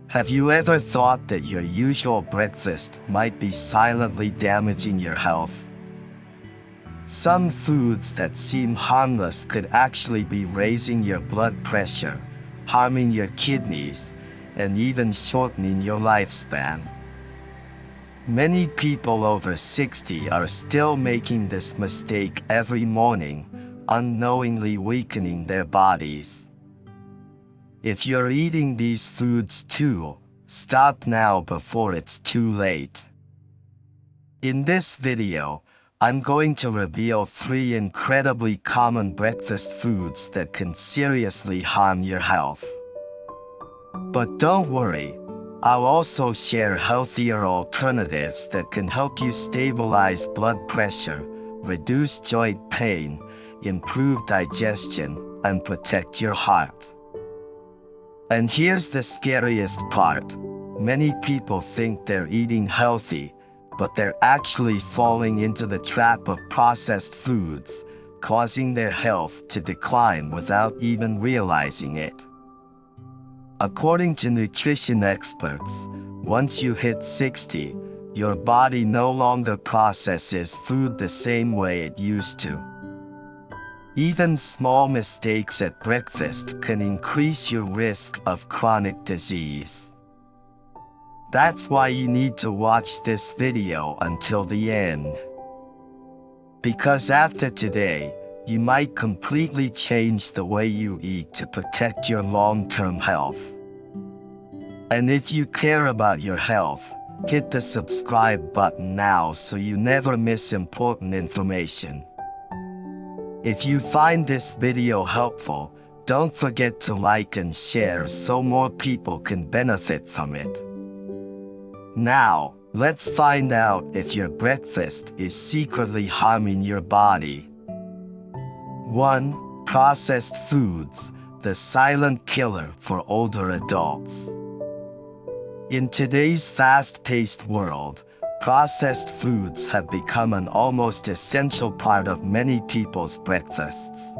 Have you ever thought that your usual breakfast might be silently damaging your health? Some foods that seem harmless could actually be raising your blood pressure, harming your kidneys, and even shortening your lifespan. Many people over 60 are still making this mistake every morning, unknowingly weakening their bodies. If you're eating these foods too, stop now before it's too late. In this video, I'm going to reveal 3 incredibly common breakfast foods that can seriously harm your health. But don't worry, I'll also share healthier alternatives that can help you stabilize blood pressure, reduce joint pain, improve digestion, and protect your heart. And here's the scariest part. Many people think they're eating healthy, but they're actually falling into the trap of processed foods, causing their health to decline without even realizing it. According to nutrition experts, once you hit 60, your body no longer processes food the same way it used to. Even small mistakes at breakfast can increase your risk of chronic disease. That's why you need to watch this video until the end. Because after today, you might completely change the way you eat to protect your long-term health. And if you care about your health, hit the subscribe button now so you never miss important information. If you find this video helpful, don't forget to like and share so more people can benefit from it. Now, let's find out if your breakfast is secretly harming your body. 1. Processed foods, the silent killer for older adults. In today's fast-paced world, processed foods have become an almost essential part of many people's breakfasts.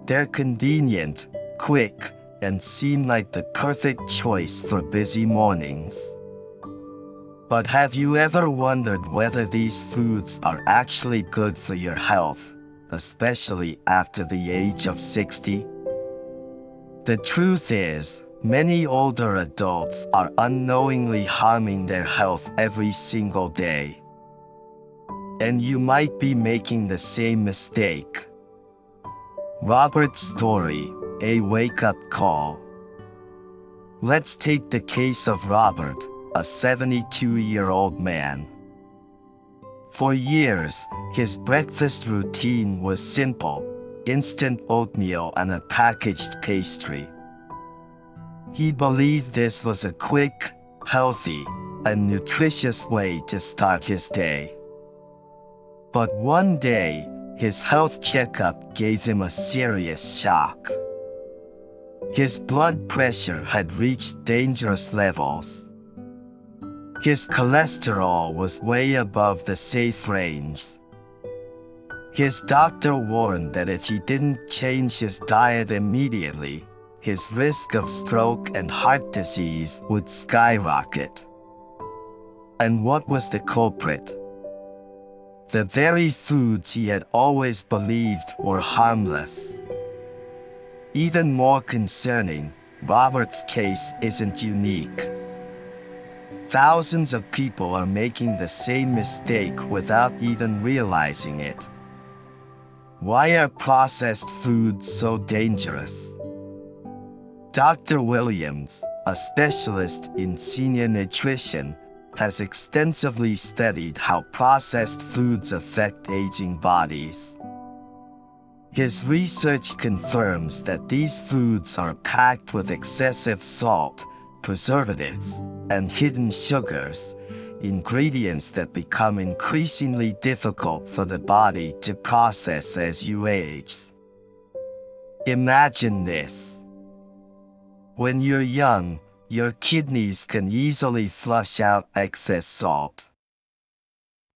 They're convenient, quick, and seem like the perfect choice for busy mornings. But have you ever wondered whether these foods are actually good for your health, especially after the age of 60? The truth is, many older adults are unknowingly harming their health every single day. And you might be making the same mistake. Robert's story, a wake-up call. Let's take the case of Robert, a 72-year-old man. For years, his breakfast routine was simple: instant oatmeal and a packaged pastry. He believed this was a quick, healthy, and nutritious way to start his day. But one day, his health checkup gave him a serious shock. His blood pressure had reached dangerous levels. His cholesterol was way above the safe range. His doctor warned that if he didn't change his diet immediately, his risk of stroke and heart disease would skyrocket. And what was the culprit? The very foods he had always believed were harmless. Even more concerning, Robert's case isn't unique. Thousands of people are making the same mistake without even realizing it. Why are processed foods so dangerous? Dr. Williams, a specialist in senior nutrition, has extensively studied how processed foods affect aging bodies. His research confirms that these foods are packed with excessive salt, preservatives, and hidden sugars, ingredients that become increasingly difficult for the body to process as you age. Imagine this. When you're young, your kidneys can easily flush out excess salt.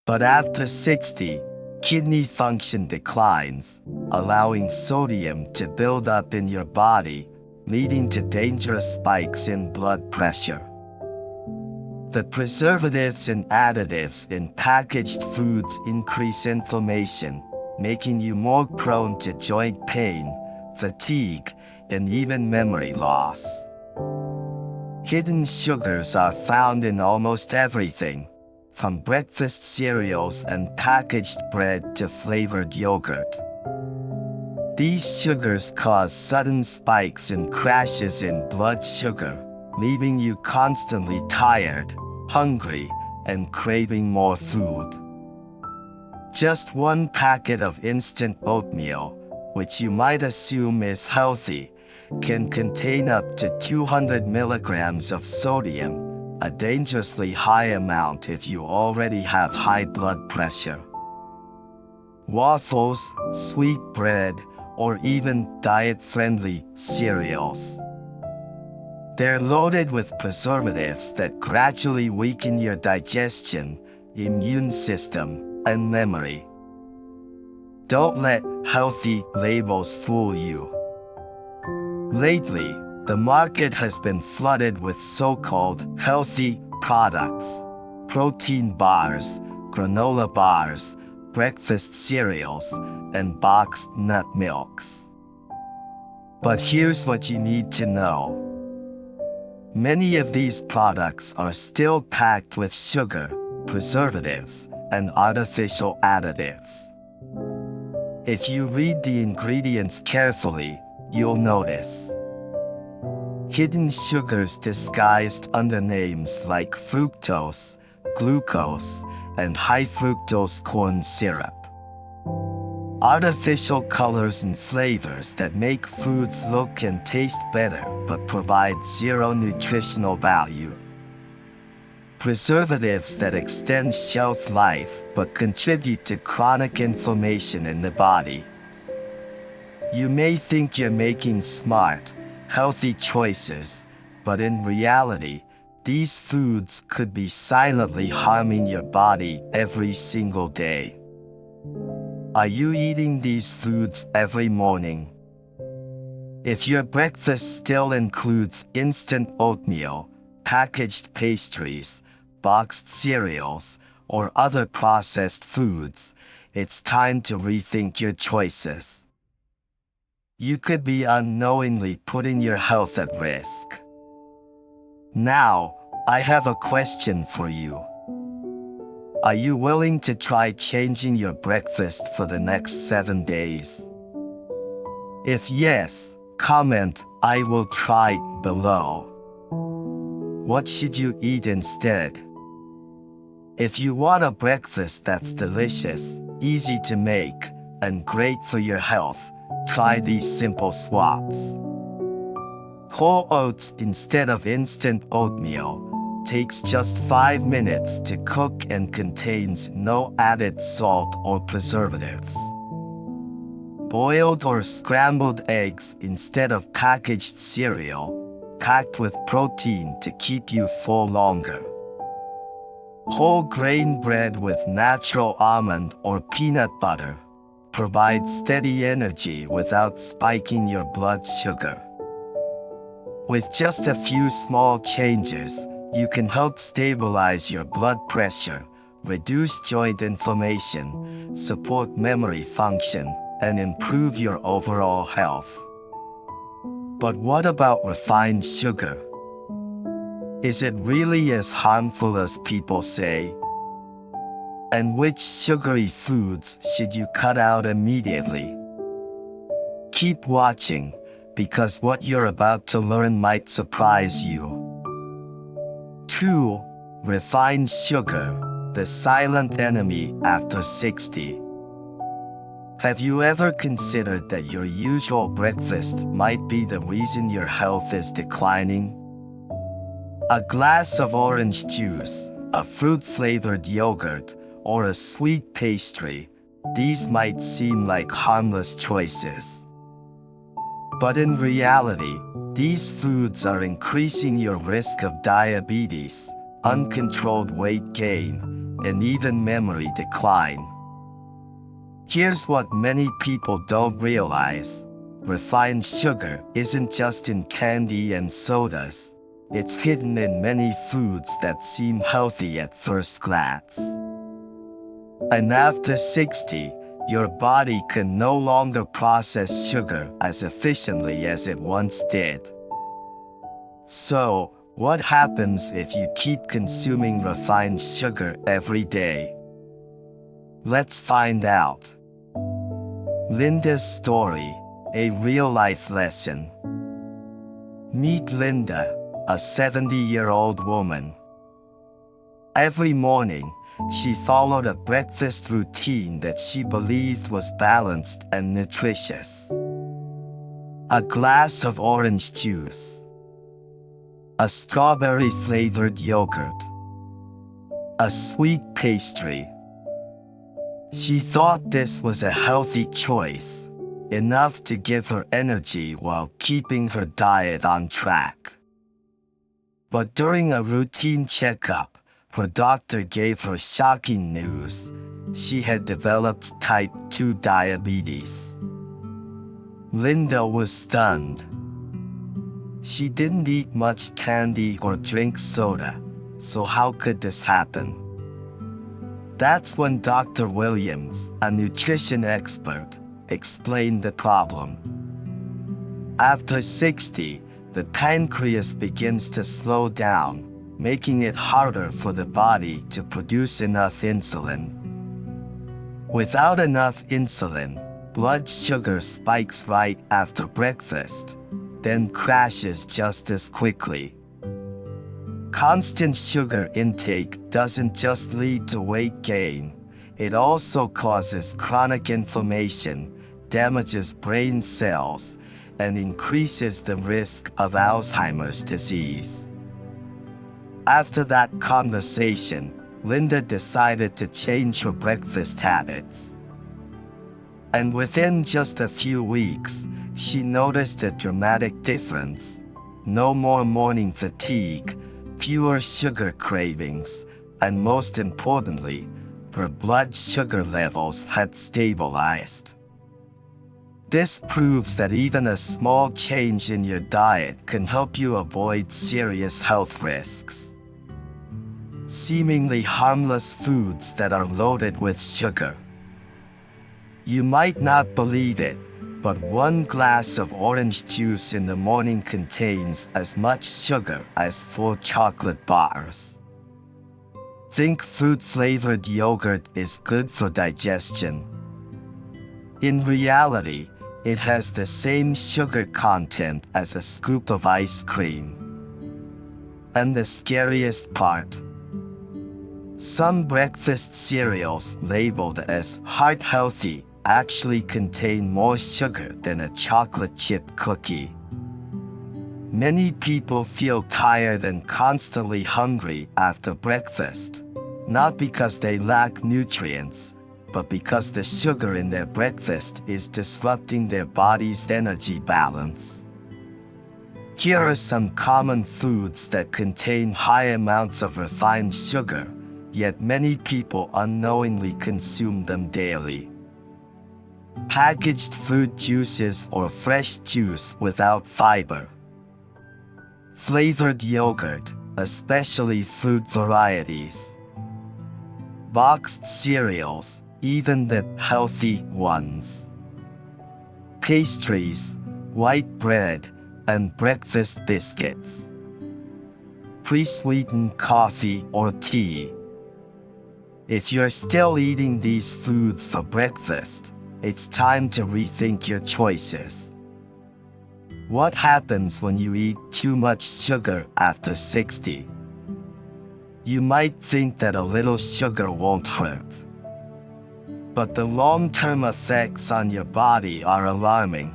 But after 60, kidney function declines, allowing sodium to build up in your body, leading to dangerous spikes in blood pressure. The preservatives and additives in packaged foods increase inflammation, making you more prone to joint pain, fatigue, and even memory loss. Hidden sugars are found in almost everything, from breakfast cereals and packaged bread to flavored yogurt. These sugars cause sudden spikes and crashes in blood sugar, leaving you constantly tired, hungry, and craving more food. Just one packet of instant oatmeal, which you might assume is healthy, can contain up to 200 milligrams of sodium, a dangerously high amount if you already have high blood pressure. Waffles, sweet bread, or even diet-friendly cereals. They're loaded with preservatives that gradually weaken your digestion, immune system, and memory. Don't let healthy labels fool you. Lately, the market has been flooded with so-called healthy products, protein bars, granola bars, breakfast cereals, and boxed nut milks. But here's what you need to know. Many of these products are still packed with sugar, preservatives, and artificial additives. If you read the ingredients carefully, you'll notice hidden sugars disguised under names like fructose, glucose, and high fructose corn syrup. Artificial colors and flavors that make foods look and taste better but provide zero nutritional value. Preservatives that extend shelf life but contribute to chronic inflammation in the body. You may think you're making smart, healthy choices, but in reality, these foods could be silently harming your body every single day. Are you eating these foods every morning? If your breakfast still includes instant oatmeal, packaged pastries, boxed cereals, or other processed foods, it's time to rethink your choices. You could be unknowingly putting your health at risk. Now, I have a question for you. Are you willing to try changing your breakfast for the next 7 days? If yes, comment "I will try" below. What should you eat instead? If you want a breakfast that's delicious, easy to make, and great for your health, try these simple swaps. Whole oats instead of instant oatmeal. Takes just 5 minutes to cook and contains no added salt or preservatives. Boiled or scrambled eggs instead of packaged cereal, packed with protein to keep you full longer. Whole grain bread with natural almond or peanut butter provides steady energy without spiking your blood sugar. With just a few small changes, you can help stabilize your blood pressure, reduce joint inflammation, support memory function, and improve your overall health. But what about refined sugar? Is it really as harmful as people say? And which sugary foods should you cut out immediately? Keep watching, because what you're about to learn might surprise you. 2. Refined sugar, the silent enemy after 60. Have you ever considered that your usual breakfast might be the reason your health is declining? A glass of orange juice, a fruit-flavored yogurt, or a sweet pastry, these might seem like harmless choices. But in reality, these foods are increasing your risk of diabetes, uncontrolled weight gain, and even memory decline. Here's what many people don't realize. refined sugar isn't just in candy and sodas. It's hidden in many foods that seem healthy at first glance. And after 60, your body can no longer process sugar as efficiently as it once did. So, what happens if you keep consuming refined sugar every day? Let's find out. Linda's story, a real-life lesson. Meet Linda, a 70-year-old woman. Every morning, she followed a breakfast routine that she believed was balanced and nutritious. A glass of orange juice, a strawberry-flavored yogurt, a sweet pastry. She thought this was a healthy choice, enough to give her energy while keeping her diet on track. But during a routine checkup, her doctor gave her shocking news. She had developed type 2 diabetes. Linda was stunned. She didn't eat much candy or drink soda, so how could this happen? That's when Dr. Williams, a nutrition expert, explained the problem. After 60, the pancreas begins to slow down, making it harder for the body to produce enough insulin. Without enough insulin, blood sugar spikes right after breakfast, then crashes just as quickly. Constant sugar intake doesn't just lead to weight gain, it also causes chronic inflammation, damages brain cells, and increases the risk of Alzheimer's disease. After that conversation, Linda decided to change her breakfast habits. And within just a few weeks, she noticed a dramatic difference. No more morning fatigue, fewer sugar cravings, and most importantly, her blood sugar levels had stabilized. This proves that even a small change in your diet can help you avoid serious health risks. Seemingly harmless foods that are loaded with sugar. You might not believe it, but one glass of orange juice in the morning contains as much sugar as 4 chocolate bars. Think fruit-flavored yogurt is good for digestion. In reality, it has the same sugar content as a scoop of ice cream. And the scariest part? Some breakfast cereals labeled as heart healthy actually contain more sugar than a chocolate chip cookie. Many people feel tired and constantly hungry after breakfast, not because they lack nutrients, but because the sugar in their breakfast is disrupting their body's energy balance. Here are some common foods that contain high amounts of refined sugar, yet many people unknowingly consume them daily. Packaged fruit juices or fresh juice without fiber. Flavored yogurt, especially fruit varieties. Boxed cereals, even the healthy ones. Pastries, white bread, and breakfast biscuits. Pre-sweetened coffee or tea. If you're still eating these foods for breakfast, it's time to rethink your choices. What happens when you eat too much sugar after 60? You might think that a little sugar won't hurt. But the long-term effects on your body are alarming.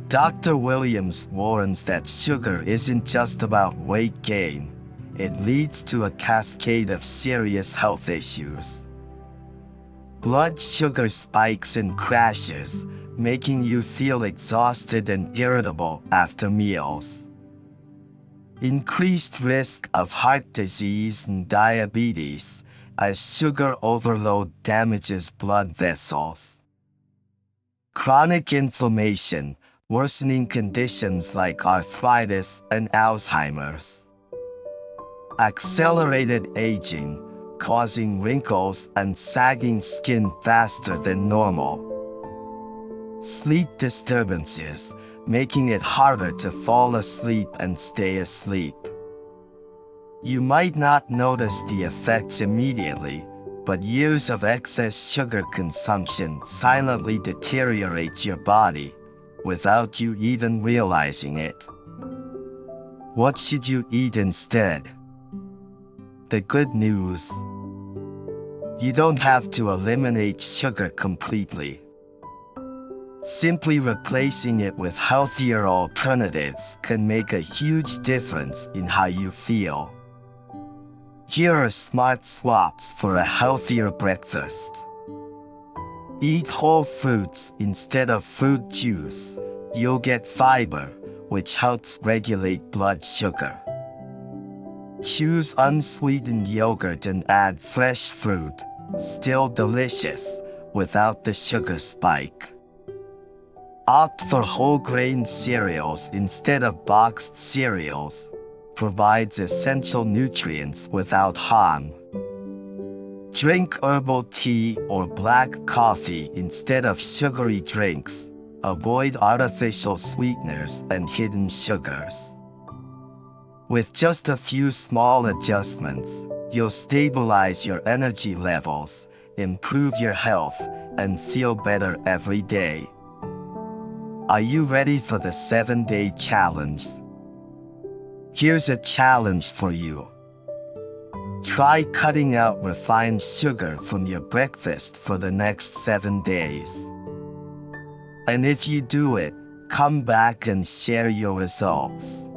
Dr. Williams warns that sugar isn't just about weight gain, it leads to a cascade of serious health issues. Blood sugar spikes and crashes, making you feel exhausted and irritable after meals. Increased risk of heart disease and diabetes, as sugar overload damages blood vessels. chronic inflammation, worsening conditions like arthritis and Alzheimer's. Accelerated aging, causing wrinkles and sagging skin faster than normal. Sleep disturbances, making it harder to fall asleep and stay asleep. You might not notice the effects immediately, but years of excess sugar consumption silently deteriorates your body without you even realizing it. What should you eat instead? The good news: you don't have to eliminate sugar completely. Simply replacing it with healthier alternatives can make a huge difference in how you feel. Here are smart swaps for a healthier breakfast. Eat whole fruits instead of fruit juice. You'll get fiber, which helps regulate blood sugar. Choose unsweetened yogurt and add fresh fruit, still delicious, without the sugar spike. Opt for whole grain cereals instead of boxed cereals. Provides essential nutrients without harm. Drink herbal tea or black coffee instead of sugary drinks. Avoid artificial sweeteners and hidden sugars. With just a few small adjustments, you'll stabilize your energy levels, improve your health, and feel better every day. Are you ready for the 7-day challenge? Here's a challenge for you. Try cutting out refined sugar from your breakfast for the next 7 days. And if you do it, come back and share your results.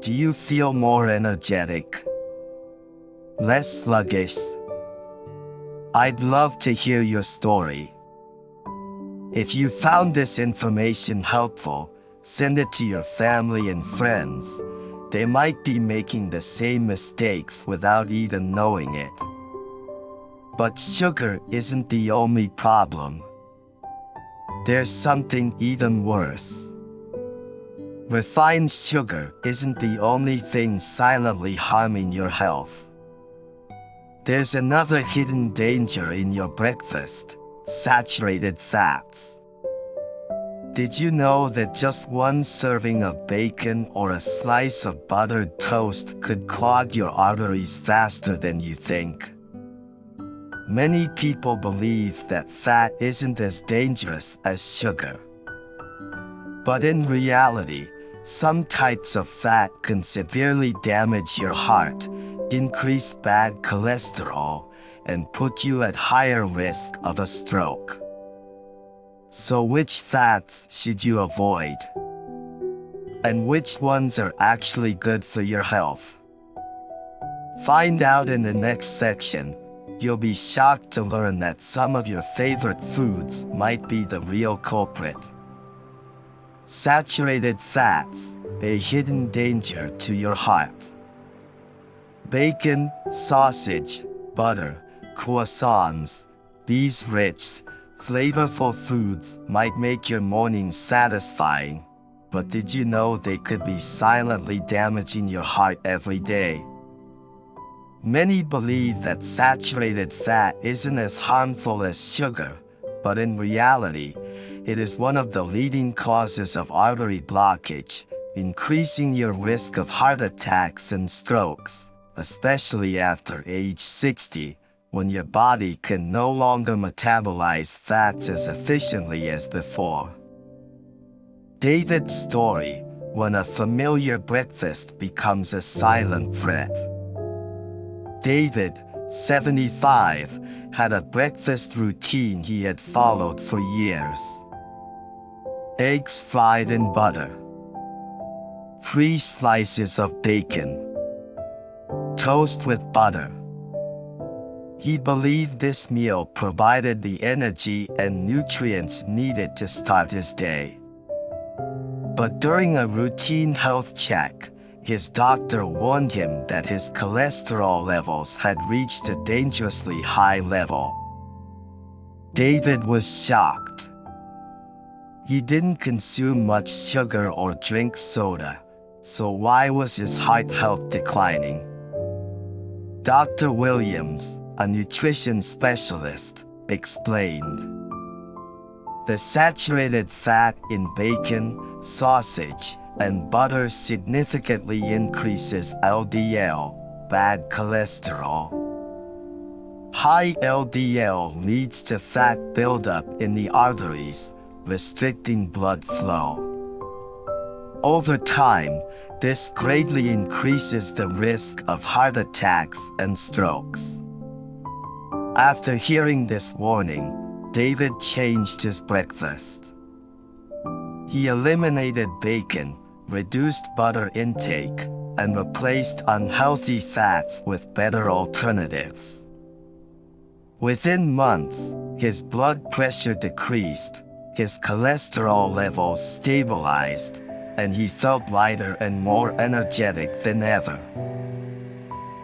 Do you feel more energetic? Less sluggish? I'd love to hear your story. If you found this information helpful, send it to your family and friends. They might be making the same mistakes without even knowing it. But sugar isn't the only problem. There's something even worse. Refined sugar isn't the only thing silently harming your health. There's another hidden danger in your breakfast: saturated fats. Did you know that just one serving of bacon or a slice of buttered toast could clog your arteries faster than you think? Many people believe that fat isn't as dangerous as sugar. But in reality, some types of fat can severely damage your heart, increase bad cholesterol, and put you at higher risk of a stroke. So which fats should you avoid? And which ones are actually good for your health? Find out in the next section. You'll be shocked to learn that some of your favorite foods might be the real culprit. Saturated fats, a hidden danger to your heart. Bacon, sausage, butter, croissants, these rich, flavorful foods might make your morning satisfying, but did you know they could be silently damaging your heart every day? Many believe that saturated fat isn't as harmful as sugar, but in reality, it is one of the leading causes of artery blockage, increasing your risk of heart attacks and strokes, especially after age 60, when your body can no longer metabolize fats as efficiently as before. David's story: when a familiar breakfast becomes a silent threat. David, 75, had a breakfast routine he had followed for years. Eggs fried in butter. 3 slices of bacon. Toast with butter. He believed this meal provided the energy and nutrients needed to start his day. But during a routine health check, his doctor warned him that his cholesterol levels had reached a dangerously high level. David was shocked. He didn't consume much sugar or drink soda, so why was his heart health declining? Dr. Williams, a nutrition specialist, explained. The saturated fat in bacon, sausage, and butter significantly increases LDL, bad cholesterol. High LDL leads to fat buildup in the arteries, restricting blood flow. Over time, this greatly increases the risk of heart attacks and strokes. After hearing this warning, David changed his breakfast. He eliminated bacon, reduced butter intake, and replaced unhealthy fats with better alternatives. Within months, his blood pressure decreased, his cholesterol levels stabilized, and he felt lighter and more energetic than ever.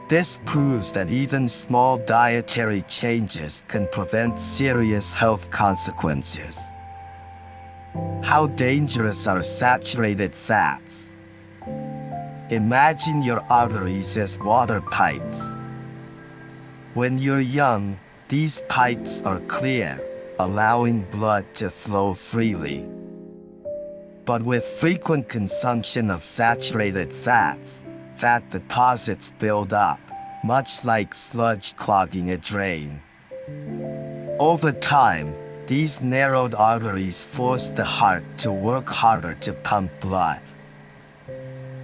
This proves that even small dietary changes can prevent serious health consequences. How dangerous are saturated fats? Imagine your arteries as water pipes. When you're young, these pipes are clear, allowing blood to flow freely. But with frequent consumption of saturated fats, fat deposits build up, much like sludge clogging a drain. Over time, these narrowed arteries force the heart to work harder to pump blood.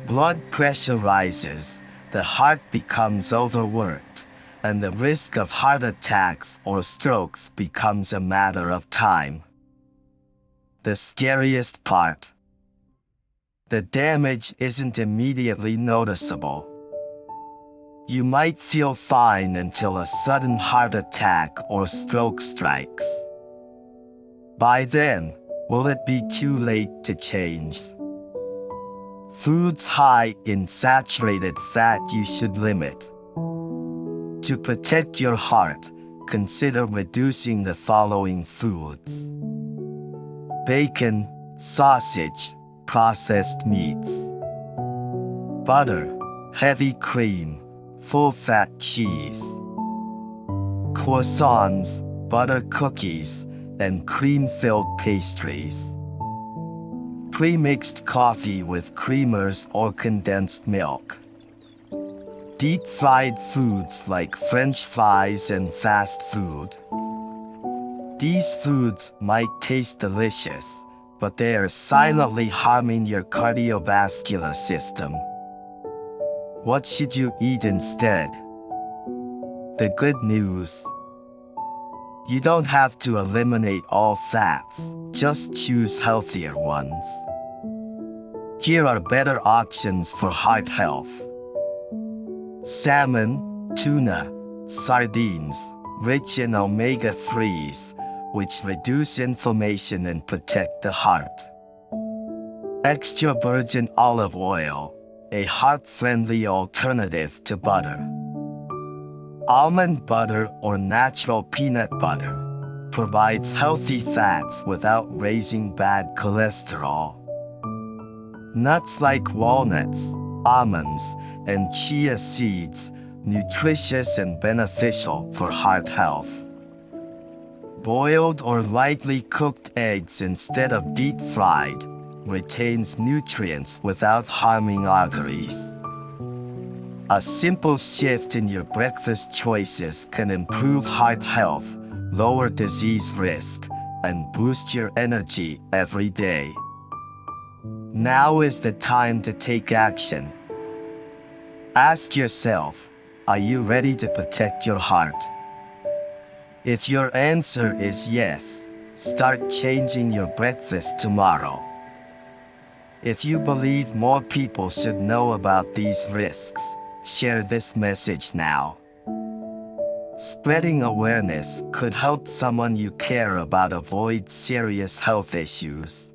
Blood pressure rises, the heart becomes overworked, and the risk of heart attacks or strokes becomes a matter of time. The scariest part: the damage isn't immediately noticeable. You might feel fine until a sudden heart attack or stroke strikes. By then, will it be too late to change? Foods high in saturated fat you should limit. To protect your heart, consider reducing the following foods: bacon, sausage, processed meats, butter, heavy cream, full-fat cheese, croissants, butter cookies, and cream-filled pastries, pre-mixed coffee with creamers or condensed milk, deep-fried foods like French fries and fast food. These foods might taste delicious, but they are silently harming your cardiovascular system. What should you eat instead? The good news: you don't have to eliminate all fats, just choose healthier ones. Here are better options for heart health: salmon, tuna, sardines, rich in omega-3s, which reduce inflammation and protect the heart. Extra virgin olive oil, a heart-friendly alternative to butter. Almond butter or natural peanut butter provides healthy fats without raising bad cholesterol. Nuts like walnuts, almonds, and chia seeds, nutritious and beneficial for heart health. Boiled or lightly cooked eggs instead of deep-fried retains nutrients without harming arteries. A simple shift in your breakfast choices can improve heart health, lower disease risk, and boost your energy every day. Now is the time to take action. Ask yourself, are you ready to protect your heart? If your answer is yes, start changing your breakfast tomorrow. If you believe more people should know about these risks, share this message now. Spreading awareness could help someone you care about avoid serious health issues.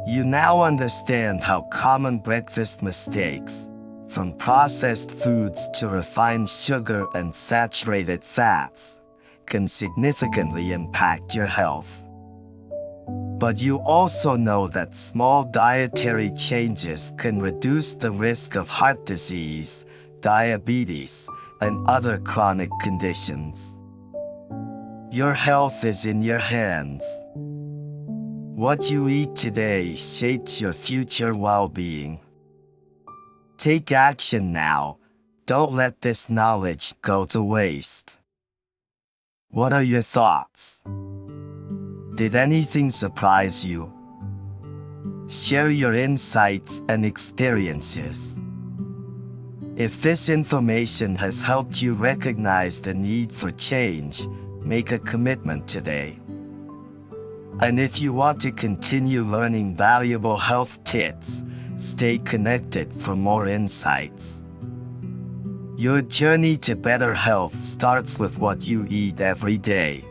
You now understand how common breakfast mistakes, from processed foods to refined sugar and saturated fats, can significantly impact your health. But you also know that small dietary changes can reduce the risk of heart disease, diabetes, and other chronic conditions. Your health is in your hands. What you eat today shapes your future well-being. Take action now. Don't let this knowledge go to waste. What are your thoughts? Did anything surprise you? Share your insights and experiences. If this information has helped you recognize the need for change, make a commitment today. And if you want to continue learning valuable health tips, stay connected for more insights. Your journey to better health starts with what you eat every day.